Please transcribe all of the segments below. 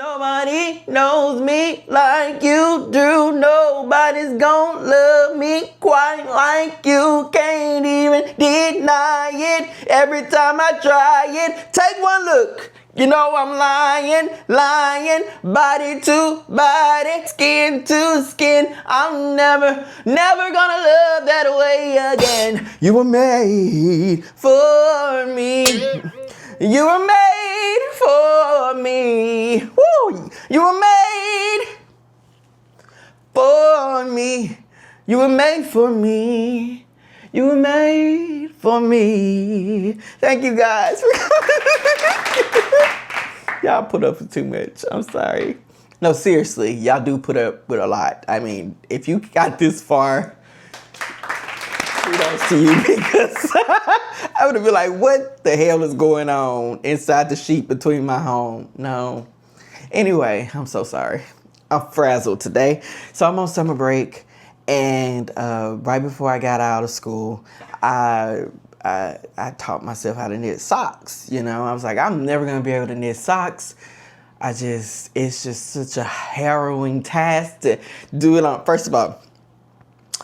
Nobody knows me like you do. Nobody's gonna love me quite like you. Can't even deny it. Every time I try it, take one look. You know I'm lying, body to body, skin to skin. I'm never gonna love that way again. You were made for me. You were made for me. Woo! You were made for me. You were made for me. You were made for me. Thank you guys. Y'all put up with too much. I'm sorry. No, seriously, y'all do put up with a lot. I mean, if you got this far, kudos to you, because I would have been like, what the hell is going on inside the sheet between my home? No. Anyway, I'm so sorry. I'm frazzled today. So I'm on summer break, and right before I got out of school, I taught myself how to knit socks. You know, I was like, I'm never gonna be able to knit socks. It's just such a harrowing task to do it on. First of all,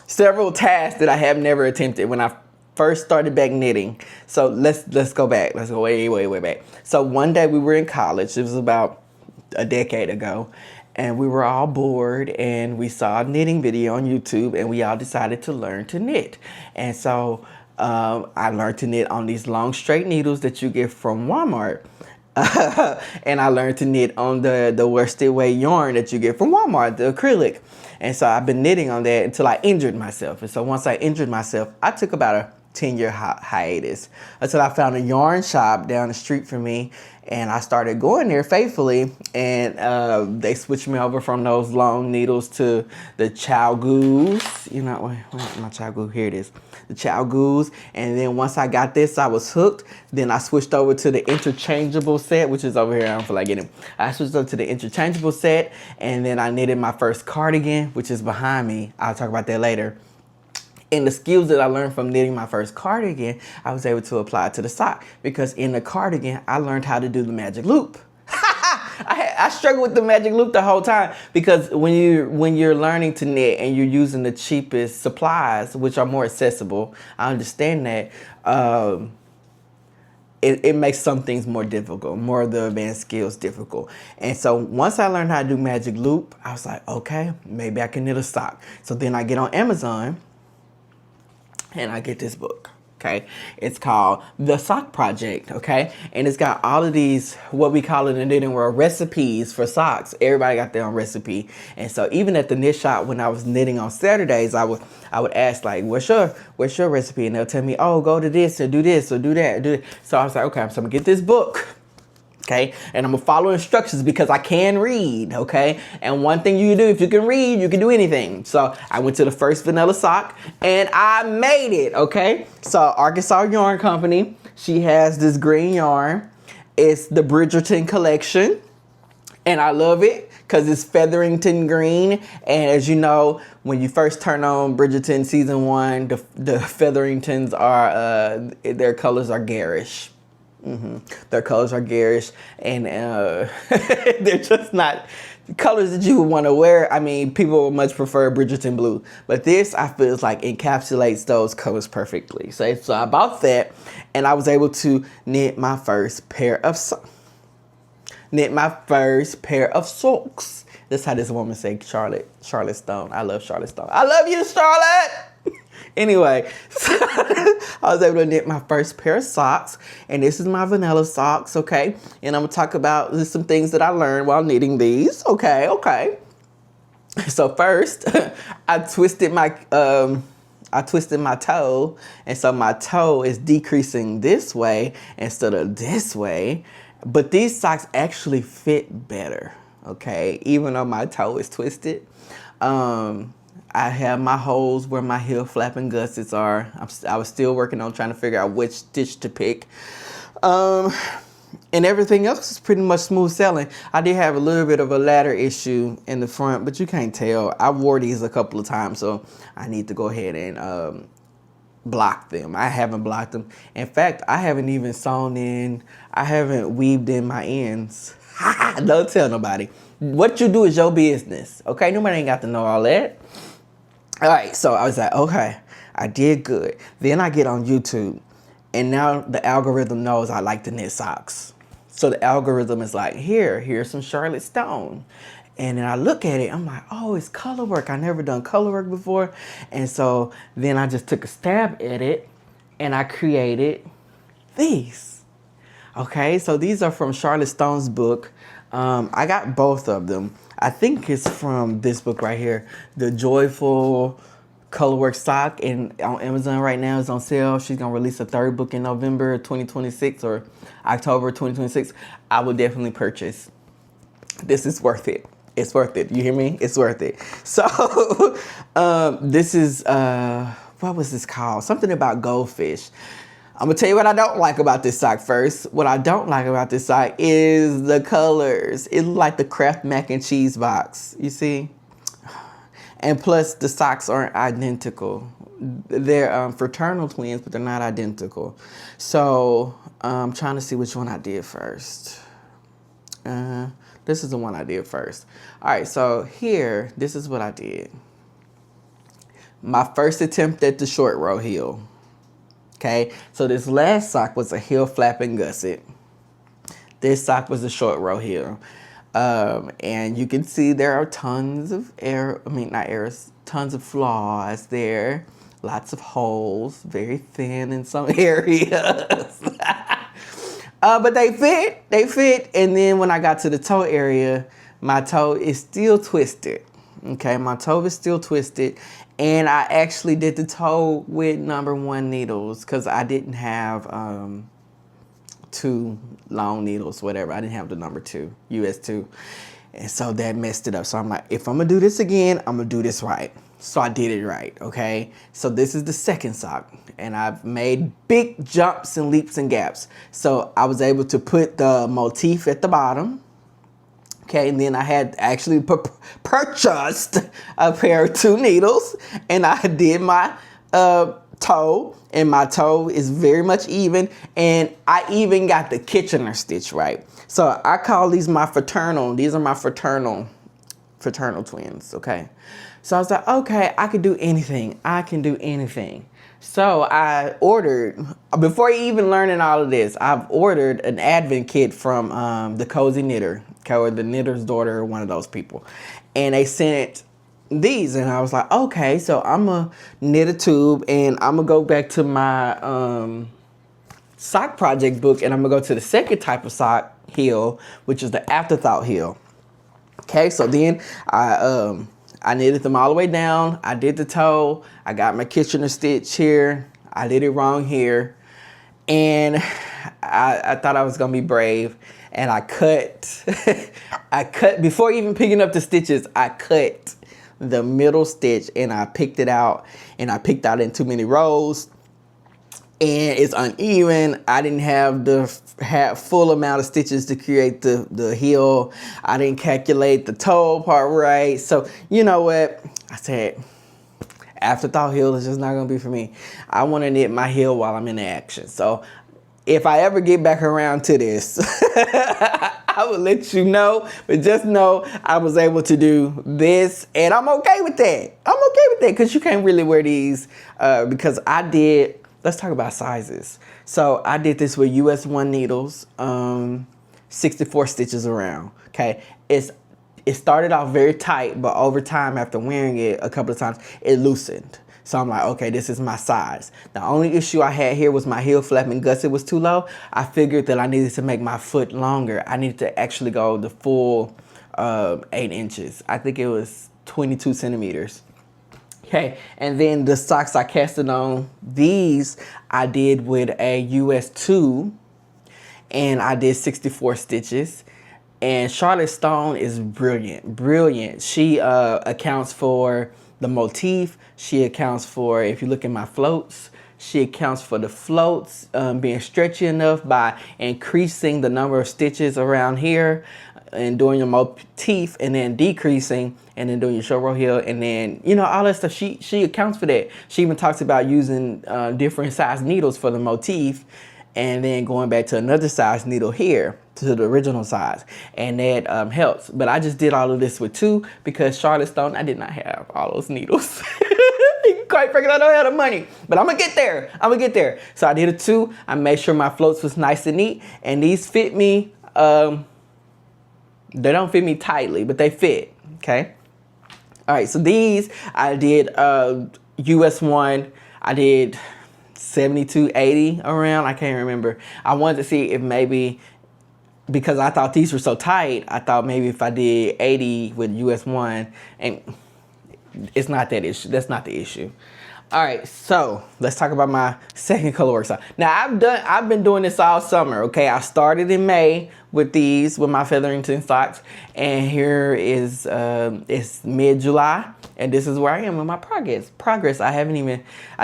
several tasks that I have never attempted when I first started back knitting. So let's go back. Let's go way back. So one day we were in college. It was about a decade ago, and we were all bored, and we saw a knitting video on YouTube, and we all decided to learn to knit. And so I learned to knit on these long straight needles that you get from Walmart. And I learned to knit on the worsted weight yarn that you get from Walmart, the acrylic. And so I've been knitting on that until I injured myself. And so once I injured myself, I took about a 10-year hiatus until I found a yarn shop down the street from me, and I started going there faithfully, and they switched me over from those long needles to the ChiaoGoo's. You know, where's my ChiaoGoo? Here it is, the ChiaoGoo's. And then once I got this, I was hooked. Then I switched over to the interchangeable set, which is over here. I don't feel like getting it. I switched over to the interchangeable set, and then I knitted my first cardigan, which is behind me. I'll talk about that later. And the skills that I learned from knitting my first cardigan, I was able to apply to the sock, because in the cardigan, I learned how to do the magic loop. I struggled with the magic loop the whole time, because when you're learning to knit and you're using the cheapest supplies, which are more accessible, I understand that, it makes some things more difficult, more of the advanced skills difficult. And so once I learned how to do magic loop, I was like, okay, maybe I can knit a sock. So then I get on Amazon, and I get this book, okay? It's called The Sock Project, okay? And it's got all of these, what we call it in the knitting world, recipes for socks. Everybody got their own recipe. And so even at the knit shop, when I was knitting on Saturdays, I would ask, like, what's your recipe? And they'll tell me, oh, go to this, or do this, or do that, do it. So I was like, okay, so I'm gonna get this book. Okay, and I'm gonna follow instructions because I can read, okay? And one thing you do, if you can read, you can do anything. So I went to the first vanilla sock and I made it, okay? So Arkansas Yarn Company, she has this green yarn. It's the Bridgerton collection, and I love it because it's Featherington green. And as you know, when you first turn on Bridgerton season 1, the Featheringtons are, their colors are garish. Their colors are garish, and they're just not colors that you would want to wear. I mean, people would much prefer Bridgerton blue, but this, I feel, is like encapsulates those colors perfectly. So I bought that, and I was able to knit my first pair of socks. That's how this woman say Charlotte Stone. I love Charlotte Stone. I love you, Charlotte. Anyway, so I was able to knit my first pair of socks, and this is my vanilla socks, okay? And I'm gonna talk about some things that I learned while knitting these, okay? So first, I twisted my toe, and so my toe is decreasing this way instead of this way, but these socks actually fit better, okay? Even though my toe is twisted. I have my holes where my heel flapping gussets are. I was still working on trying to figure out which stitch to pick. And everything else is pretty much smooth sailing. I did have a little bit of a ladder issue in the front, but you can't tell. I wore these a couple of times, so I need to go ahead and block them. I haven't blocked them. In fact, I haven't even weaved in my ends. Don't tell nobody. What you do is your business, okay? Nobody ain't got to know all that. All right, so I was like, okay, I did good. Then I get on YouTube, and now the algorithm knows I like to knit socks. So the algorithm is like, here's some Charlotte Stone. And then I look at it, I'm like, oh, it's color work. I never done color work before. And so then I just took a stab at it, and I created these. Okay, so these are from Charlotte Stone's book. I got both of them. I think it's from this book right here, The Joyful Colorwork Sock, and on Amazon right now it's on sale. She's gonna release a third book in November 2026 or October 2026. I will definitely purchase. This is worth it. It's worth it. You hear me? It's worth it. So this is what was this called? Something about goldfish. I'm gonna tell you what I don't like about this sock first. What I don't like about this sock is the colors. It's like the Kraft mac and cheese box, you see? And plus the socks aren't identical. They're fraternal twins, but they're not identical. So I'm trying to see which one I did first. This is the one I did first. All right, so here, this is what I did. My first attempt at the short row heel. Okay, so this last sock was a heel flap and gusset. This sock was a short row heel. And you can see there are tons of tons of flaws there. Lots of holes, very thin in some areas. But they fit. And then when I got to the toe area, my toe is still twisted. Okay, my toe is still twisted. And I actually did the toe with #1 needles because I didn't have 2 long needles, whatever. I didn't have the #2, US 2. And so that messed it up. So I'm like, if I'm gonna do this again, I'm gonna do this right. So I did it right, okay? So this is the second sock, and I've made big jumps and leaps and gaps. So I was able to put the motif at the bottom. Okay, and then I had actually purchased a pair of 2 needles, and I did my toe, and my toe is very much even, and I even got the Kitchener stitch right. So I call these my fraternal. These are my fraternal twins, okay? So I was like, okay, I could do anything. I can do anything. So I ordered, before even learning all of this, I've ordered an advent kit from the Cozy Knitter, or the Knitter's Daughter, or one of those people. And they sent these, and I was like, okay, so I'm gonna knit a tube, and I'm gonna go back to my sock project book, and I'm gonna go to the second type of sock heel, which is the afterthought heel. Okay, so then I knitted them all the way down. I did the toe. I got my Kitchener stitch here. I did it wrong here. And I thought I was gonna be brave. And I cut, before even picking up the stitches, I cut the middle stitch and I picked it out. And I picked out in too many rows. And it's uneven. I didn't have the full amount of stitches to create the heel. I didn't calculate the toe part right. So you know what? I said, afterthought heel is just not gonna be for me. I wanna knit my heel while I'm in the action. So if I ever get back around to this, I will let you know. But just know I was able to do this, and I'm okay with that. I'm okay with that because you can't really wear these because I did. Let's talk about sizes. So I did this with US 1 needles, 64 stitches around, okay? It started off very tight, but over time, after wearing it a couple of times, it loosened. So I'm like, okay, this is my size. The only issue I had here was my heel flap and gusset was too low. I figured that I needed to make my foot longer. I needed to actually go the full 8 inches. I think it was 22 centimeters. Okay, and then the socks I casted on, these I did with a US 2, and I did 64 stitches. And Charlotte Stone is brilliant. She accounts for the motif. She accounts for, if you look at my floats, she accounts for the floats being stretchy enough by increasing the number of stitches around here and doing your motif, and then decreasing, and then doing your short row heel, and then, you know, all that stuff. She accounts for that. She even talks about using different size needles for the motif, and then going back to another size needle here to the original size, and that helps. But I just did all of this with 2 because Charlotte Stone, I did not have all those needles. Quite frankly, I don't have the money, but I'm gonna get there. So I did a 2. I made sure my floats was nice and neat, and these fit me. They don't fit me tightly, but they fit. Okay. All right. So these I did US 1. I did 72, 80 around. I can't remember. I wanted to see if maybe, because I thought these were so tight, I thought maybe if I did 80 with US 1, and it's not that issue. That's not the issue. All right, so let's talk about my second color work sock. Now I've been doing this all summer. Okay, I started in May with these, with my Featherington socks, and here is it's mid-July, and this is where I am with my progress. I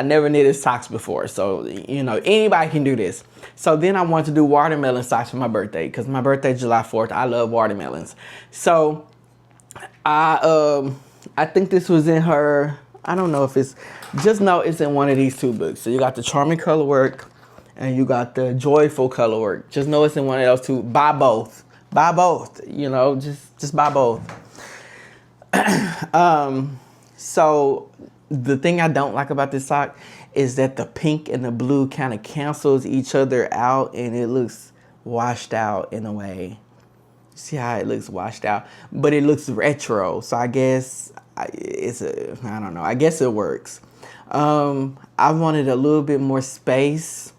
never knitted socks before, so you know anybody can do this. So then I wanted to do watermelon socks for my birthday, because my birthday is July 4th. I love watermelons. So I think this was in her, I don't know if it's, just know it's in one of these 2 books. So you got the Charming Color Work and you got the Joyful Color Work. Just know it's in one of those 2. Buy both. Buy both. You know, just buy both. So the thing I don't like about this sock is that the pink and the blue kind of cancels each other out, and it looks washed out in a way. See how it looks washed out, but it looks retro. So I guess I don't know. I guess it works. I wanted a little bit more space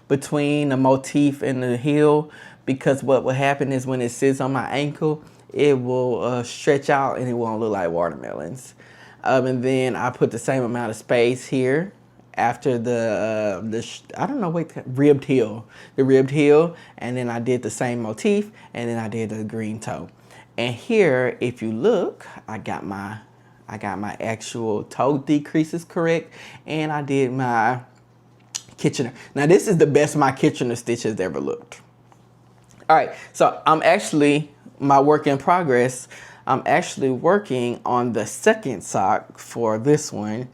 between the motif and the heel, because what will happen is when it sits on my ankle, it will stretch out and it won't look like watermelons. And then I put the same amount of space here after the ribbed heel, and then I did the same motif, and then I did the green toe. And here, if you look, I got my actual toe decreases correct, and I did my Kitchener. Now this is the best my Kitchener stitch has ever looked. All right, so my work in progress. I'm actually working on the second sock for this one,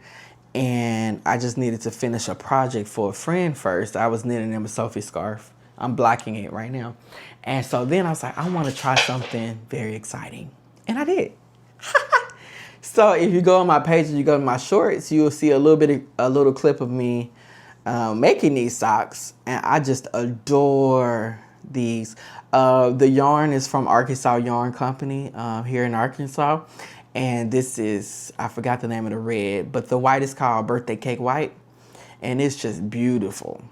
and I just needed to finish a project for a friend first. I was knitting them a Sophie scarf. I'm blocking it right now. And so then I was like, I want to try something very exciting. And I did. So if you go on my page and you go to my shorts, you'll see a little clip of me making these socks. And I just adore these. The yarn is from Arkansas Yarn Company here in Arkansas. And this is, I forgot the name of the red, but the white is called Birthday Cake White. And it's just beautiful.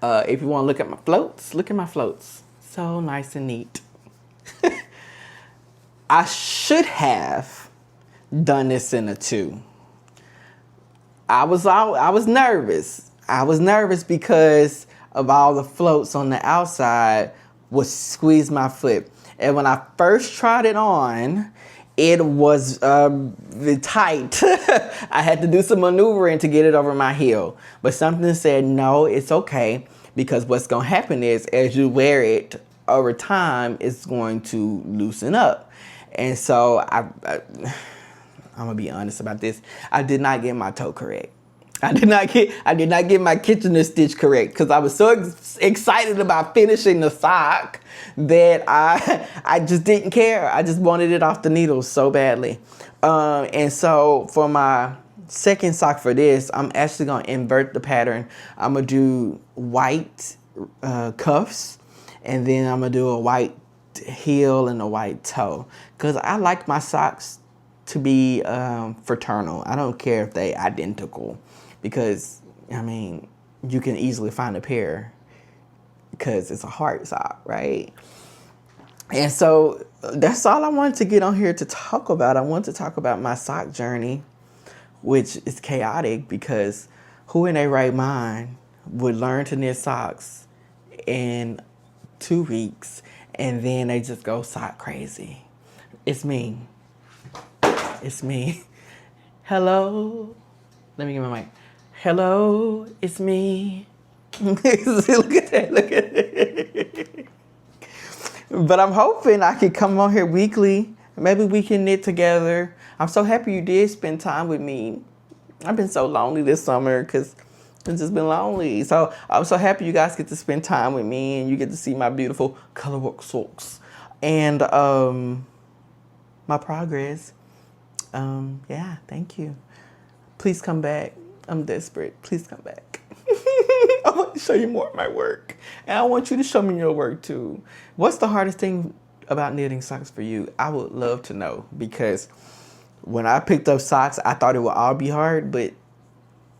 If you want to look at my floats, look at my floats. So nice and neat. I should have done this in a 2. I was nervous. I was nervous because of all the floats on the outside would squeeze my foot. And when I first tried it on, it was tight. I had to do some maneuvering to get it over my heel. But something said, no, it's okay. Because what's going to happen is, as you wear it over time, it's going to loosen up. And so I'm going to be honest about this. I did not get my toe correct. I did not get my Kitchener stitch correct, because I was so excited about finishing the sock that I just didn't care. I just wanted it off the needles so badly. And so for my second sock for this, I'm actually going to invert the pattern. I'm going to do white cuffs, and then I'm going to do a white heel and a white toe, because I like my socks to be fraternal. I don't care if they identical, because I mean, you can easily find a pair because it's a heart sock, right? And so that's all I wanted to get on here to talk about. I want to talk about my sock journey, which is chaotic, because who in their right mind would learn to knit socks in 2 weeks and then they just go sock crazy? It's me. It's me. Hello. Let me get my mic. Hello, it's me. Look at that. Look at it. But I'm hoping I can come on here weekly. Maybe we can knit together. I'm so happy you did spend time with me. I've been so lonely this summer because It's just been lonely. So I'm so happy you guys get to spend time with me and you get to see my beautiful colorwork socks and my progress. Yeah, thank you. Please come back. I'm desperate. Please come back. I want to show you more of my work. And I want you to show me your work too. What's the hardest thing about knitting socks for you? I would love to know, because when I picked up socks, I thought it would all be hard, but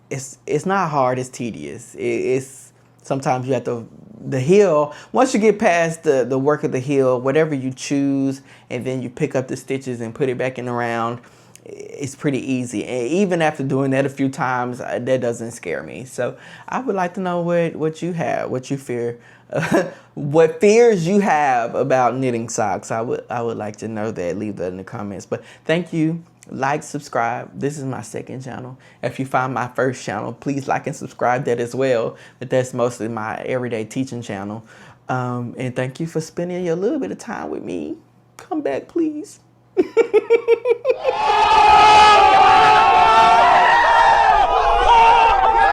it's not hard, it's tedious. It's sometimes you have to, the heel, once you get past the work of the heel, whatever you choose, and then you pick up the stitches and put it back in the round, it's pretty easy. And even after doing that a few times, that doesn't scare me. So I would like to know what you have, what you fear, what fears you have about knitting socks. I would like to know that. Leave that in the comments. But thank you. Like, subscribe. This is my second channel. If you find my first channel, please like and subscribe that as well. But that's mostly my everyday teaching channel. And thank you for spending a little bit of time with me. Come back, please.